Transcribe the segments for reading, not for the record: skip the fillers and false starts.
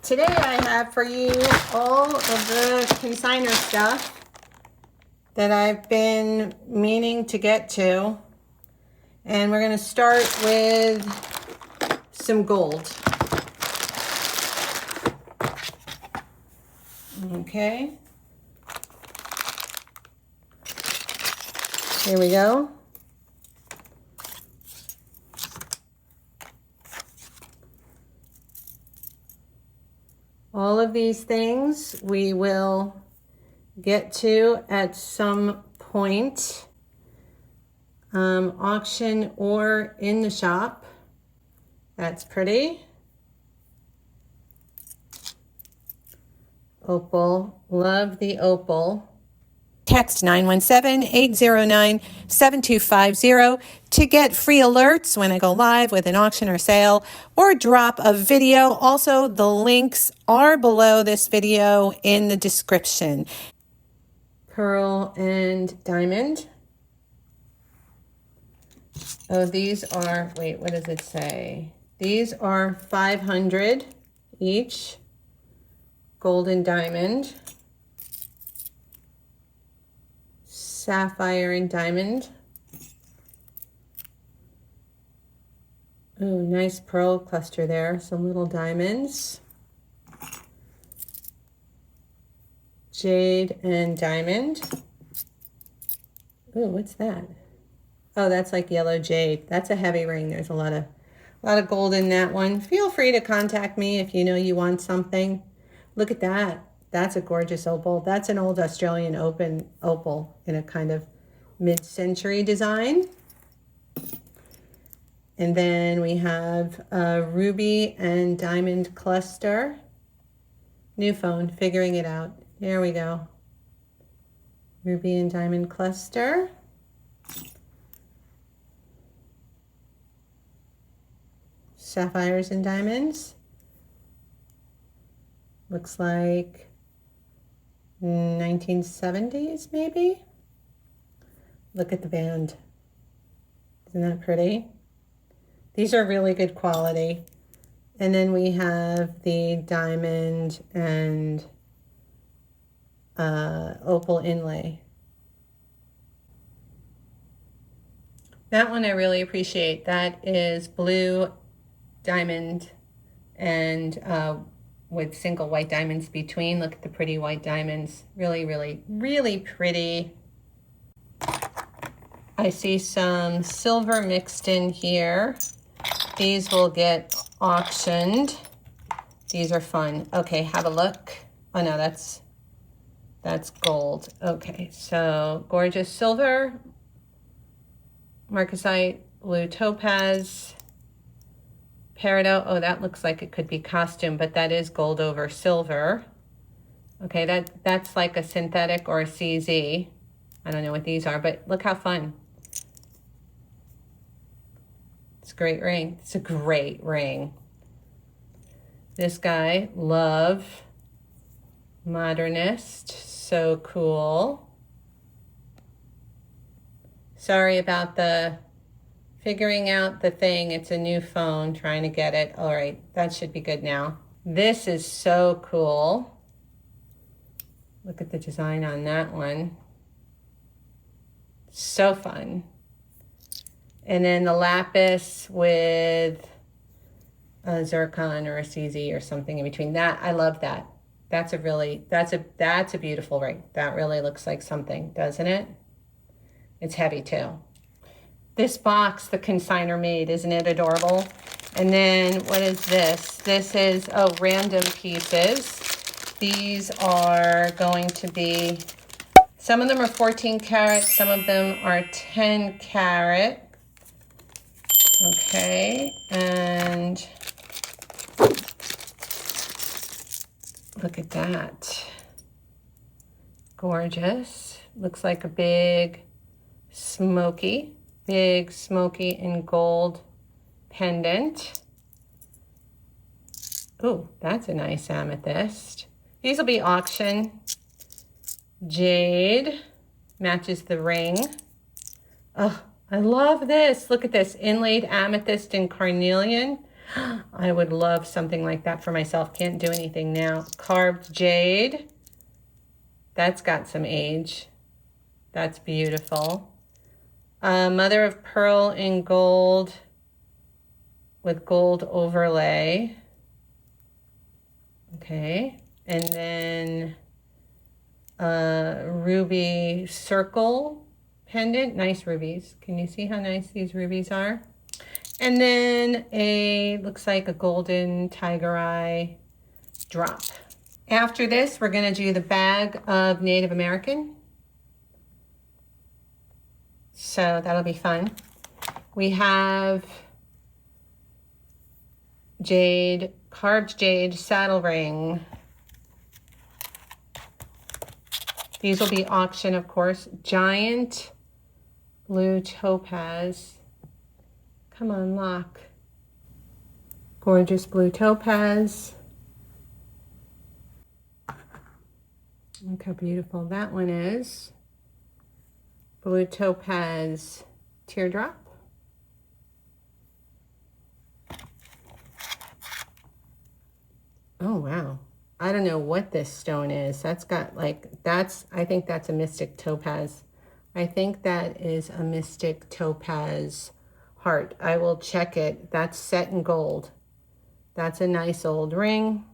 Today I have for you all of the consignor stuff that I've been meaning to get to. And we're going to start with some gold. Okay. Here we go. All of these things we will get to at some point, auction or in the shop. That's pretty. Opal, love the opal. Text 917-809-7250 to get free alerts when I go live with an auction or sale, or drop a video. Also, the links are below this video in the description. Pearl and diamond. Oh, these are, wait, what does it say? These are 500 each. Gold and diamond. Sapphire and diamond. Oh, nice pearl cluster there. Some little diamonds. Jade and diamond. Oh, what's that? Oh, that's like yellow jade. That's a heavy ring. There's a lot of gold in that one. Feel free to contact me if you know you want something. Look at that. That's a gorgeous opal. That's an old Australian open opal in a kind of mid-century design. And then we have a ruby and diamond cluster. New phone, figuring it out. There we go. Ruby and diamond cluster. Sapphires and diamonds. Looks like 1970s maybe. Look at the band. Isn't that pretty? These are really good quality. And then we have the diamond and opal inlay. That one I really appreciate. That is blue diamond and with single white diamonds between. Look at the pretty white diamonds. Really, really, really pretty. I see some silver mixed in here. These will get auctioned. These are fun. Okay, have a look. Oh no, that's gold. Okay, so gorgeous silver, marcasite, blue topaz, peridot. Oh, that looks like it could be costume, but that is gold over silver. Okay, that's like a synthetic or a CZ. I don't know what these are, but look how fun. It's a great ring. It's a great ring. This guy, love, modernist, so cool. Sorry about the figuring out the thing. It's a new phone, trying to get it. All right, that should be good now. This is so cool. Look at the design on that one. So fun. And then the lapis with a zircon or a CZ or something in between. That, I love that. That's a beautiful ring. That really looks like something, doesn't it? It's heavy too. This box the consignor made, isn't it adorable? And then what is this? This is, oh, random pieces. These are going to be, some of them are 14 karat, some of them are 10 karat. Okay, and look at that. Gorgeous. Looks like a big smoky in gold pendant. Ooh, that's a nice amethyst. These will be auction. Jade matches the ring. Oh, I love this. Look at this, inlaid amethyst and carnelian. I would love something like that for myself. Can't do anything now. Carved jade. That's got some age. That's beautiful. Mother of pearl in gold with gold overlay. Okay. And then ruby circle pendant. Nice rubies. Can you see how nice these rubies are? And then looks like a golden tiger eye drop. After this, we're going to do the bag of Native American. So that'll be fun. We have jade, carved jade saddle ring. These will be auction, of course. Giant blue topaz. Come on, lock. Gorgeous blue topaz. Look how beautiful that one is. Blue topaz teardrop. Oh, wow. I don't know what this stone is. That's got like, I think that's a mystic topaz. I think that is a mystic topaz heart. I will check it. That's set in gold. That's a nice old ring.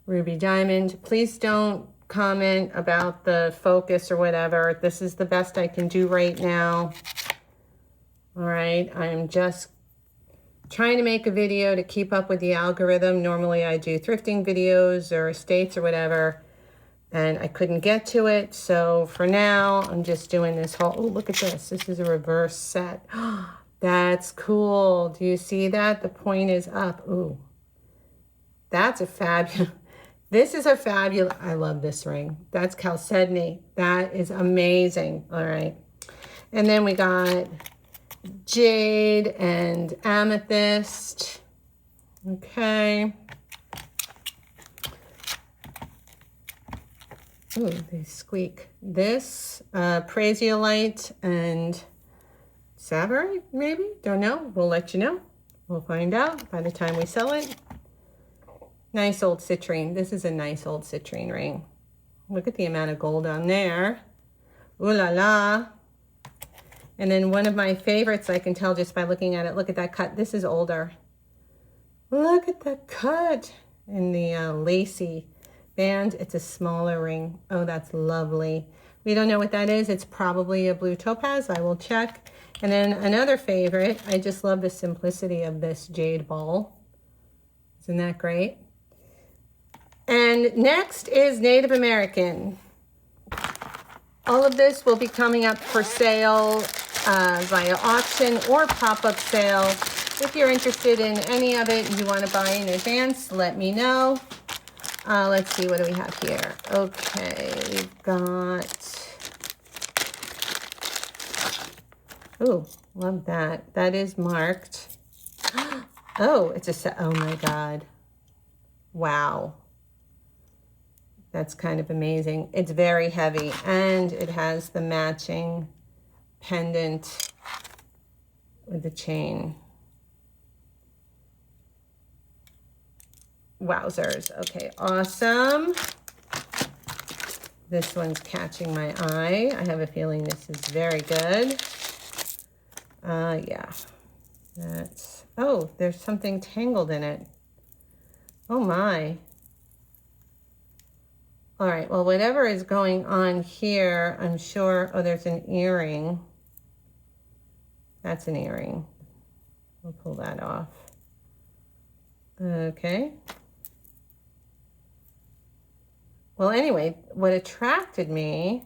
Ruby diamond. Please don't comment about the focus or whatever. This is the best I can do right now. All right, I'm just trying to make a video to keep up with the algorithm. Normally I do thrifting videos or estates or whatever, and I couldn't get to it. So for now, I'm just doing this whole, oh, look at this. This is a reverse set. That's cool. Do you see that? The point is up. Ooh, that's a fabulous. This is a fabulous, I love this ring. That's chalcedony. That is amazing. All right. And then we got jade and amethyst. Okay. Ooh, they squeak. This, prasiolite and savarite, maybe? Don't know. We'll let you know. We'll find out by the time we sell it. Nice old citrine. This is a nice old citrine ring. Look at the amount of gold on there. Ooh la la. And then one of my favorites, I can tell just by looking at it. Look at that cut. This is older. Look at the cut in the lacy band. It's a smaller ring. Oh, that's lovely. We don't know what that is. It's probably a blue topaz. I will check. And then another favorite. I just love the simplicity of this jade ball. Isn't that great? And next is Native American. All of this will be coming up for sale via auction or pop-up sale. If you're interested in any of it and you want to buy in advance, let me know. Let's see, what do we have here? Okay, we've got, ooh, love that. That is marked. Oh, it's a set. Oh my God. Wow. That's kind of amazing. It's very heavy, and it has the matching pendant with the chain. Wowzers. Okay, awesome. This one's catching my eye. I have a feeling this is very good. Yeah. That's, oh, there's something tangled in it. Oh my. All right, well, whatever is going on here, I'm sure, oh, there's an earring. That's an earring. We'll pull that off. Okay. Well, anyway, what attracted me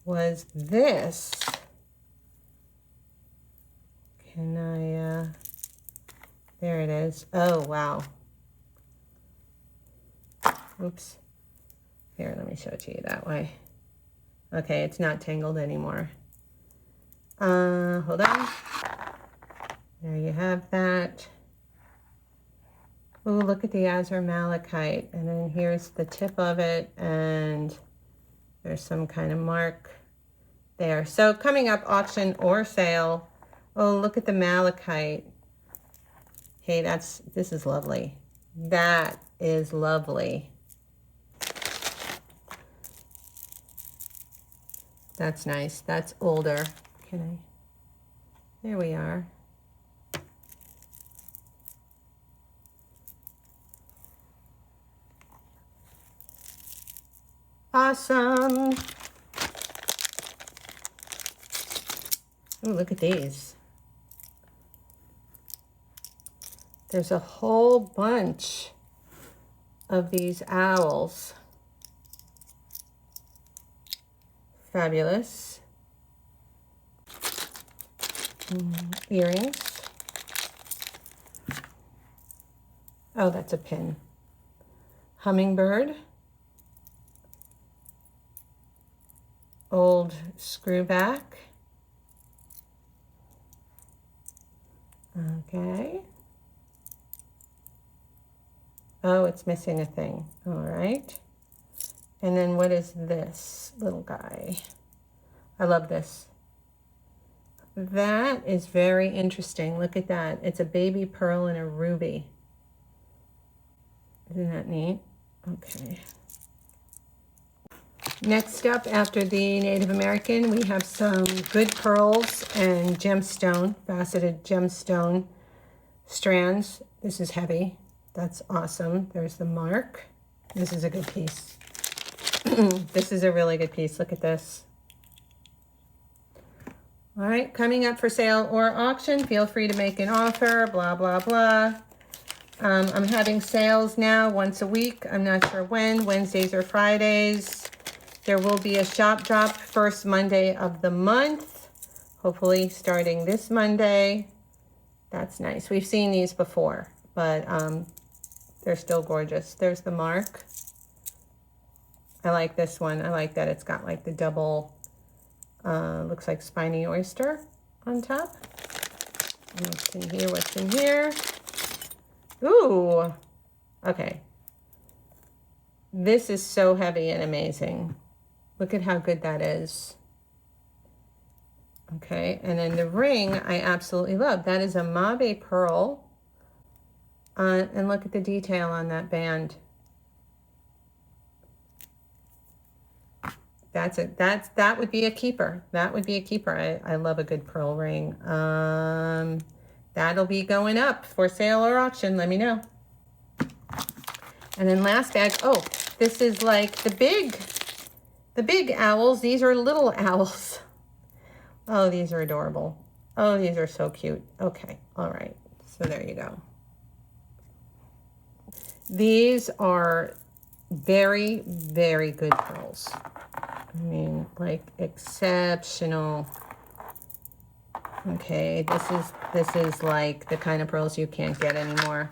was this. Can I, there it is. Oh, wow. Oops. Here, let me show it to you that way. Okay, it's not tangled anymore. Hold on. There you have that. Oh, look at the azure malachite. And then here's the tip of it, and there's some kind of mark there. So coming up, auction or sale. Oh, look at the malachite. Hey, this is lovely. That is lovely. That's nice. That's older. There we are. Awesome. Oh, look at these. There's a whole bunch of these owls. Fabulous. Earrings. Oh, that's a pin. Hummingbird. Old screwback. Okay. Oh, it's missing a thing. All right. And then what is this little guy? I love this. That is very interesting. Look at that. It's a baby pearl and a ruby. Isn't that neat? Okay. Next up, after the Native American, we have some good pearls and gemstone, faceted gemstone strands. This is heavy. That's awesome. There's the mark. This is a good piece. This is a really good piece. Look at this. All right, coming up for sale or auction. Feel free to make an offer, blah, blah, blah. I'm having sales now once a week. I'm not sure when, Wednesdays or Fridays. There will be a shop drop first Monday of the month, hopefully starting this Monday. That's nice. We've seen these before, but they're still gorgeous. There's the mark. I like this one. I like that it's got like the double, looks like spiny oyster on top. What's in here? What's in here? Ooh, okay. This is so heavy and amazing. Look at how good that is. Okay, and then the ring I absolutely love. That is a Mabe pearl. And look at the detail on that band. That would be a keeper. That would be a keeper. I love a good pearl ring. That'll be going up for sale or auction. Let me know. And then last bag. Oh, this is like the big owls. These are little owls. Oh, these are adorable. Oh, these are so cute. Okay, all right. So there you go. These are very, very good pearls. I mean, like exceptional. Okay, this is like the kind of pearls you can't get anymore.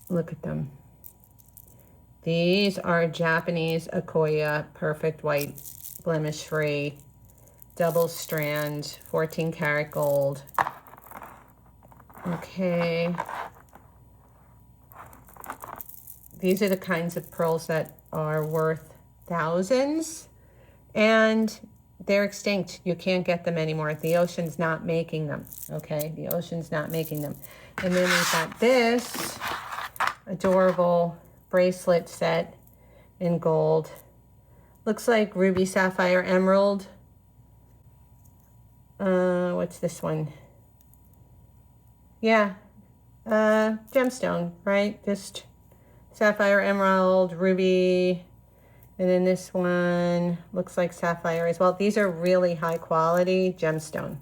Look at them. These are Japanese Akoya, perfect white, blemish-free, double strand, 14 karat gold. Okay. These are the kinds of pearls that are worth thousands, and they're extinct. You can't get them anymore. The ocean's not making them, okay? The ocean's not making them. And then we've got this adorable bracelet set in gold. Looks like ruby, sapphire, emerald. What's this one? Yeah, gemstone, right? Just sapphire, emerald, ruby. And then this one looks like sapphire as well. These are really high quality gemstone.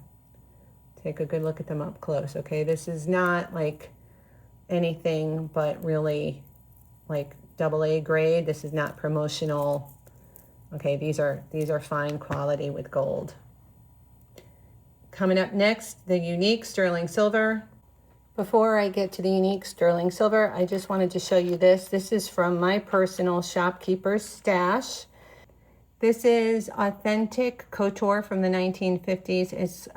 Take a good look at them up close, okay? This is not like anything but really like AA grade. This is not promotional. Okay, these are fine quality with gold. Coming up next, the unique sterling silver. Before I get to the unique sterling silver, I just wanted to show you this. This is from my personal shopkeeper's stash. This is authentic couture from the 1950s. It's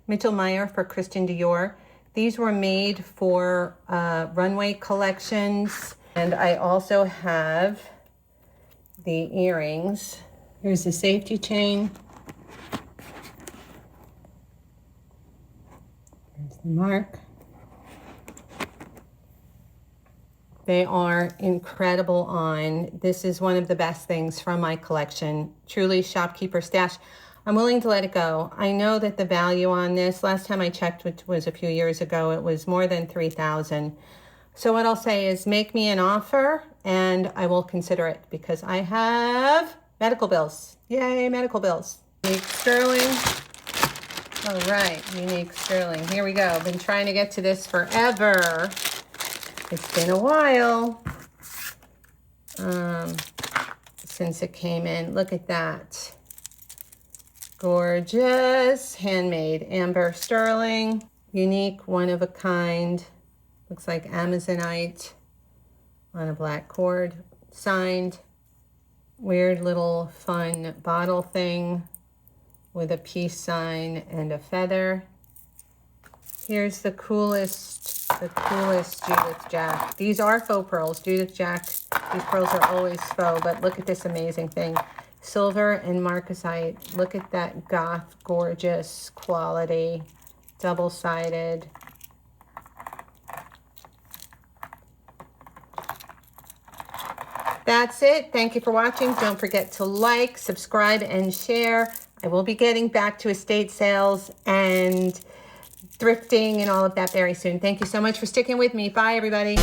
Mitchell Meyer for Christian Dior. These were made for Runway collections. And I also have the earrings. Here's the safety chain. Mark. They are incredible on. This is one of the best things from my collection. Truly shopkeeper stash. I'm willing to let it go. I know that the value on this, last time I checked, which was a few years ago, it was more than $3,000. So what I'll say is make me an offer and I will consider it because I have medical bills. Yay, medical bills. Unique sterling. All right, unique sterling. Here we go. I've been trying to get to this forever. It's been a while since it came in. Look at that. Gorgeous. Handmade amber sterling. Unique, one of a kind. Looks like Amazonite on a black cord. Signed. Weird little fun bottle thing with a peace sign and a feather. Here's the coolest Judith Jack. These are faux pearls. Judith Jack, these pearls are always faux, but look at this amazing thing. Silver and marcasite. Look at that goth, gorgeous quality. Double-sided. That's it. Thank you for watching. Don't forget to like, subscribe, and share. I will be getting back to estate sales and thrifting and all of that very soon. Thank you so much for sticking with me. Bye, everybody.